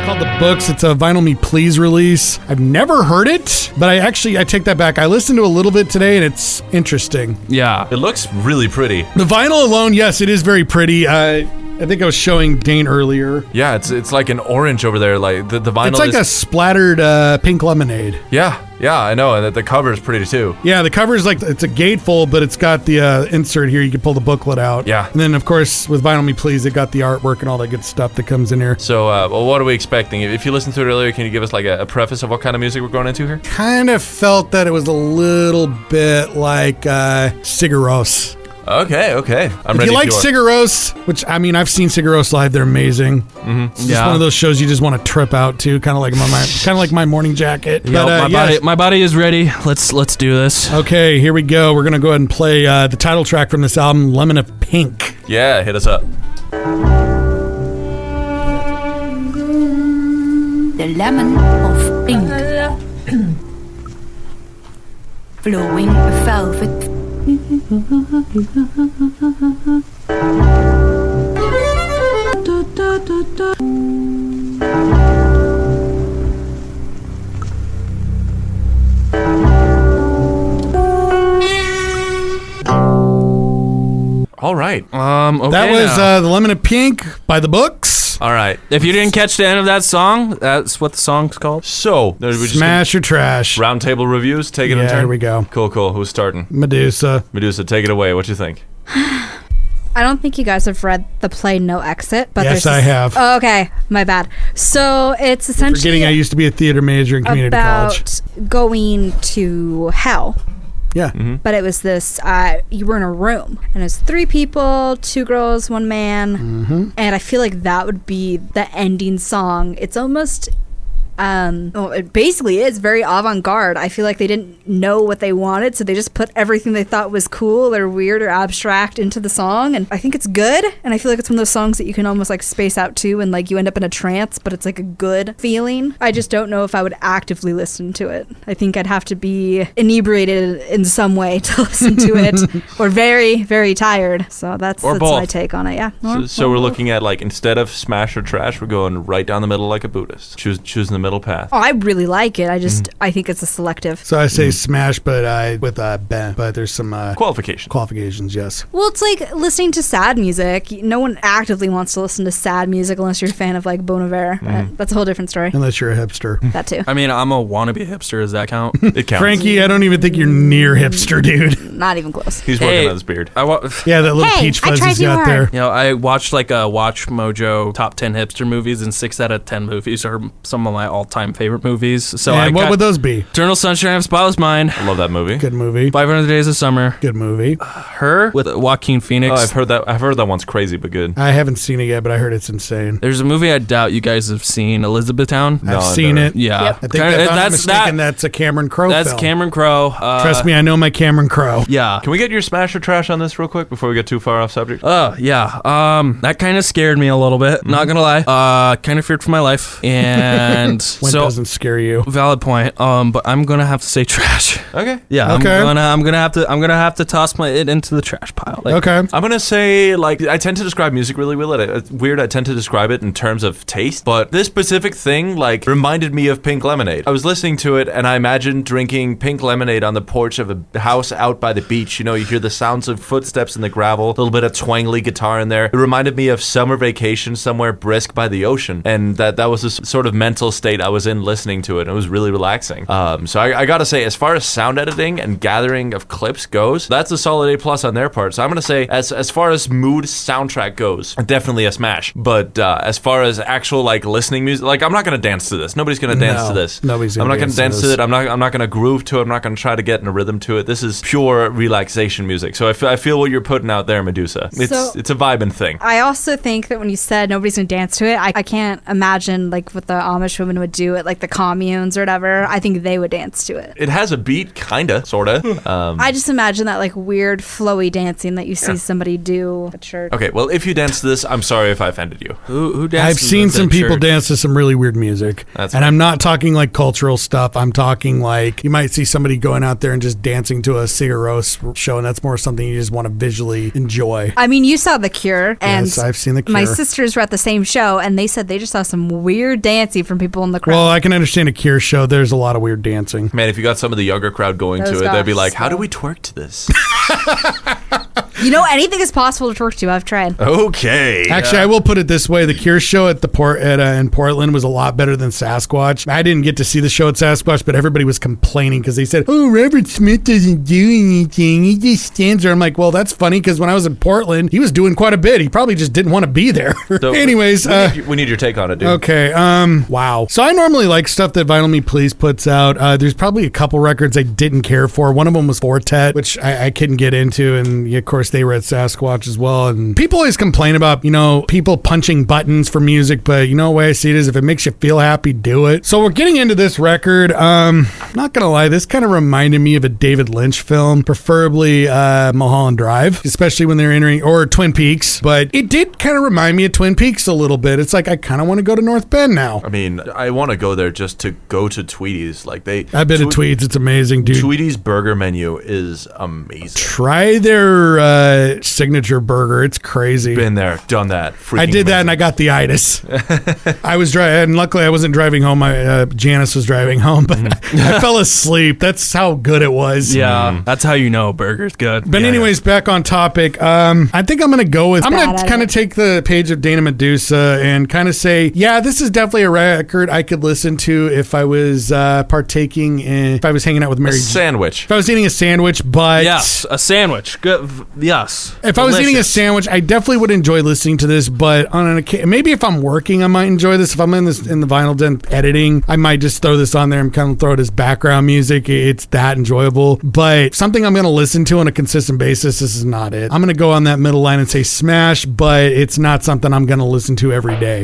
called The Books. It's a Vinyl Me Please release. I've never heard it, but I take that back. I listened to a little bit today, and it's interesting. Yeah. It looks really pretty. The vinyl alone, yes, it is very pretty. I think I was showing Dane earlier. Yeah, it's like an orange over there. Like the vinyl. It's like a splattered pink lemonade. Yeah, I know, and the cover is pretty too. Yeah, the cover is like, it's a gatefold, but it's got the insert here. You can pull the booklet out. Yeah. And then, of course, with Vinyl Me Please, it got the artwork and all that good stuff that comes in here. So, well, what are we expecting? If you listened to it earlier, can you give us like a preface of what kind of music we're going into here? Kind of felt that it was a little bit like Sigur. Okay. I'm ready. If you like Sigur Rós, which, I mean, I've seen Sigur Rós live, they're amazing. Mm-hmm. It's just one of those shows you just want to trip out to, kind of like my morning jacket. Yeah, but, my body is ready. Let's do this. Okay, here we go. We're gonna go ahead and play the title track from this album, Lemon of Pink. Yeah, hit us up. The lemon of pink, flowing velvet. All right. Okay, that was The Lemon of Pink by The Books. All right. If you didn't catch the end of that song, that's what the song's called. So, Smash or trash. Roundtable reviews. Take it in Yeah, turn. here we go. Cool. Who's starting? Medusa, take it away. What you think? I don't think you guys have read the play No Exit, but yes, I have. Oh, okay, my bad. So it's essentially Forgetting I used to be a theater major in community college. about going to hell. Yeah. Mm-hmm. But it was this, you were in a room, and it was 3 people, 2 girls, 1 man, and I feel like that would be the ending song. It's almost, it basically is very avant-garde. I feel like they didn't know what they wanted, so they just put everything they thought was cool or weird or abstract into the song, and I think it's good, and I feel like it's one of those songs that you can almost like space out to, and like you end up in a trance, but it's like a good feeling. I just don't know if I would actively listen to it. I think I'd have to be inebriated in some way to listen to it, or very, very tired. So that's my take on it. Yeah. So we're looking at, like, instead of smash or trash, we're going right down the middle like a Buddhist. Choosing the middle path. Oh, I really like it. I think it's a selective. So I say smash, but with ben. But there's some qualifications. Yes. Well, it's like listening to sad music. No one actively wants to listen to sad music unless you're a fan of like Bon Iver. That's a whole different story. Unless you're a hipster. That too. I mean, I'm a wannabe hipster. Does that count? It counts. Frankie, I don't even think you're near hipster, dude. Not even close. He's working on his beard. Yeah, that little peach fuzz he's got there. You know, I watched like a Watch Mojo top 10 hipster movies, and 6 out of 10 movies are some of my all-time favorite movies. So and what would those be? Eternal Sunshine of Spotless Mind. I love that movie. Good movie. 500 Days of Summer. Good movie. Her with Joaquin Phoenix. Oh, I've heard that one's crazy but good. I haven't seen it yet, but I heard it's insane. There's a movie I doubt you guys have seen, Elizabethtown. I've seen it. Yeah. Yep. I think that's a Cameron Crowe That's film. Cameron Crowe. Trust me, I know my Cameron Crowe. Yeah. Can we get your smash or trash on this real quick before we get too far off subject? Yeah. That kind of scared me a little bit. Not gonna lie. Kind of feared for my life. And When doesn't scare you? Valid point. But I'm gonna have to say trash. Okay. Yeah. Okay. I'm gonna have to toss it into the trash pile. Okay. I'm gonna say, like, I tend to describe music really weird. I tend to describe it in terms of taste, but this specific thing, like, reminded me of Pink Lemonade. I was listening to it and I imagined drinking pink lemonade on the porch of a house out by the beach. You know, you hear the sounds of footsteps in the gravel, a little bit of twangly guitar in there. It reminded me of summer vacation somewhere brisk by the ocean, and that was a sort of mental state I was in listening to it. It was really relaxing. So I gotta say, as far as sound editing and gathering of clips goes, that's a solid A+ on their part. So I'm gonna say, as far as mood soundtrack goes, definitely a smash. But as far as actual, like, listening music, like, I'm not gonna dance to this. Nobody's gonna dance to this. Nobody's I'm gonna not gonna dance to it. I'm not gonna groove to it. I'm not gonna try to get in a rhythm to it. This is pure relaxation music. So I feel what you're putting out there, Medusa. It's a vibing thing. I also think that when you said nobody's gonna dance to it, I can't imagine like what the Amish women would do it, like the communes or whatever. I think they would dance to it. It has a beat, kinda, sorta. I just imagine that like weird flowy dancing that you see somebody do at church. Okay, well, if you dance to this, I'm sorry if I offended you. Who dances? I've seen at some people church? dance to some really weird music. That's and fine. I'm not talking like cultural stuff. I'm talking like you might see somebody going out there and just dancing to a Sigur Rós show, and that's more something you just want to visually enjoy. I mean, you saw The Cure, and Yes, I've seen The Cure. my sisters were at the same show, and they said they just saw some weird dancing from people in the crowd. Well, I can understand a Cure show. There's a lot of weird dancing. Man, if you got some of the younger crowd going Those to it, they'd be guys, like, how do so- we twerk to this? You know, anything is possible to twerk to. I've tried. Okay. Actually, I will put it this way: the Cure show at in Portland was a lot better than Sasquatch. I didn't get to see the show at Sasquatch, but everybody was complaining because they said, "Oh, Robert Smith doesn't do anything; he just stands there." I'm like, "Well, that's funny because when I was in Portland, he was doing quite a bit. He probably just didn't want to be there." So, Anyways, we need your take on it, dude. okay. Wow. So I normally like stuff that Vinyl Me Please puts out. There's probably a couple records I didn't care for. One of them was Fortet, which I couldn't get into, and of course they were at Sasquatch as well. And people always complain about, people punching buttons for music, but the way I see it is if it makes you feel happy, do it. So we're getting into this record. Not gonna lie, this kind of reminded me of a David Lynch film, preferably Mulholland Drive, especially when they're entering, or Twin Peaks. But it did kind of remind me of Twin Peaks a little bit. It's like I kind of want to go to North Bend now. I mean, I want to go there just to go to Tweety's. Like I've been to Tweeds. It's amazing, dude. Tweety's burger menu is amazing. Try their signature burger. It's crazy. Been there, done that. Freaking I did that and amazing. I got the itis. I was driving, and luckily I wasn't driving home. Janice was driving home, but I fell asleep. That's how good it was. Yeah, that's how you know a burger's good. But anyways, back on topic. I think I'm going to go with, I'm going Bad to kind of idea. take the page of Dana Medusa and kind of say, yeah, this is definitely a record I could listen to if I was if I was hanging out with A Mary sandwich. If I was eating a sandwich, but Yes, a sandwich. Good. Yes. if I was eating a Delicious. sandwich, I definitely would enjoy listening to this. But on an occasion, maybe if I'm working, I might enjoy this. If I'm in the Vinyl Den editing, I might just throw this on there and kind of throw it as background music. It's that enjoyable. But something I'm going to listen to on a consistent basis, this is not it. I'm going to go on that middle line and say smash, but it's not something I'm going to listen to every day.